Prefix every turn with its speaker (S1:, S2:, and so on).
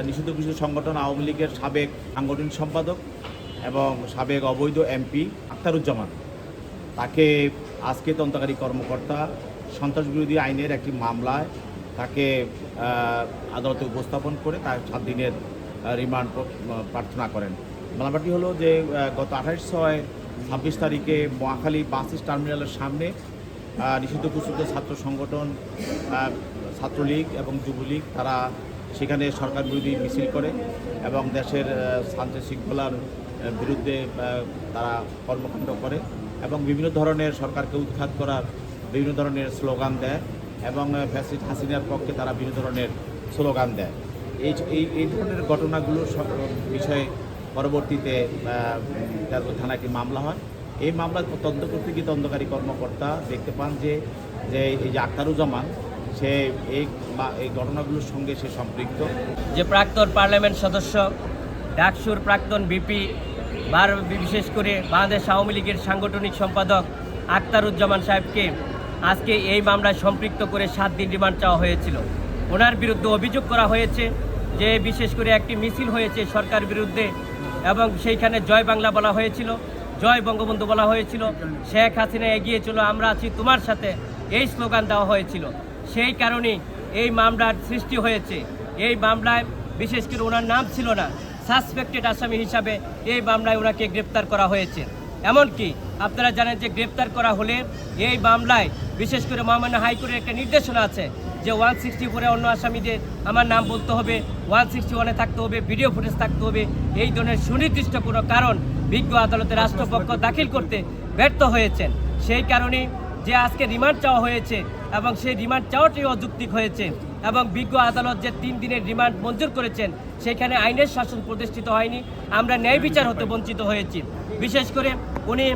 S1: নিষিদ্ধ ঘোষিত সংগঠন আওয়ামী লীগের সাবেক সাংগঠনিক সম্পাদক এবং সাবেক অবৈধ এমপি আখতারুজ্জামান, তাকে আজকে তদন্তকারী কর্মকর্তা সন্ত্রাসবিরোধী আইনের একটি মামলায় তাকে আদালতে উপস্থাপন করে তার 7 দিনের রিমান্ড প্রার্থনা করেন। মামলাটি হলো যে গত 28/6/26 তারিখে মহাখালী বাস টার্মিনালের সামনে নিষিদ্ধ ঘোষিত ছাত্র সংগঠন ছাত্রলীগ এবং যুবলীগ তারা সেখানে সরকার বিরোধী মিছিল করে এবং দেশের শান্তি শৃঙ্খলার বিরুদ্ধে তারা কর্মকাণ্ড করে এবং বিভিন্ন ধরনের সরকারকে উৎখাত করার বিভিন্ন ধরনের স্লোগান দেয় এবং ফ্যাসিস্ট হাসিনার পক্ষে তারা বিভিন্ন ধরনের স্লোগান দেয়। এই ধরনের ঘটনাগুলোর বিষয়ে পরবর্তীতে থানায় একটি মামলা হয়। এই মামলা তদন্ত করতে গিয়ে তদন্তকারী কর্মকর্তা দেখতে পান যে এই যে আখতারুজ্জামান সে এই ঘটনাগুলোর সঙ্গে সে সম্পৃক্ত।
S2: যে প্রাক্তন পার্লামেন্ট সদস্য, ডাকসুর প্রাক্তন বিপি, বিশেষ করে বাংলাদেশ আওয়ামী লীগের সাংগঠনিক সম্পাদক আখতারুজ্জামান সাহেবকে আজকে এই মামলায় সম্পৃক্ত করে 7 দিন রিমান্ড চাওয়া হয়েছিল। ওনার বিরুদ্ধে অভিযোগ করা হয়েছে যে বিশেষ করে একটি মিছিল হয়েছে সরকার বিরুদ্ধে এবং সেইখানে জয় বাংলা বলা হয়েছিল, জয় বঙ্গবন্ধু বলা হয়েছিল, শেখ হাসিনা এগিয়ে চলো আমরা আছি তোমার সাথে, এই স্লোগান দেওয়া হয়েছিল। সেই কারণেই এই মামলার সৃষ্টি হয়েছে। এই মামলায় বিশেষ করে ওনার নাম ছিল না, সাসপেক্টেড আসামি হিসাবে এই মামলায় ওনাকে গ্রেপ্তার করা হয়েছে। এমনকি আপনারা জানেন যে গ্রেপ্তার করা হলে এই মামলায় বিশেষ করে মহামান্য হাইকোর্টের একটা নির্দেশনা আছে যে 164 অন্য আসামিদের আমার নাম বলতে হবে, 161 থাকতে হবে, ভিডিও ফুটেজ থাকতে হবে। এই ধরনের সুনির্দিষ্ট কোনো কারণ বিজ্ঞ আদালতে রাষ্ট্রপক্ষ দাখিল করতে ব্যর্থ হয়েছেন। সেই কারণেই যে আজকে রিমান্ড চাওয়া হয়েছে এবং সেই রিমান্ড চাওয়াটাই অযৌক্তিক হয়েছে এবং বিজ্ঞ আদালত যে 3 দিনের রিমান্ড মঞ্জুর করেছেন সেখানে আইনের শাসন প্রতিষ্ঠিত হয়নি, আমরা ন্যায় বিচার হতে বঞ্চিত হয়েছি। বিশেষ করে উনি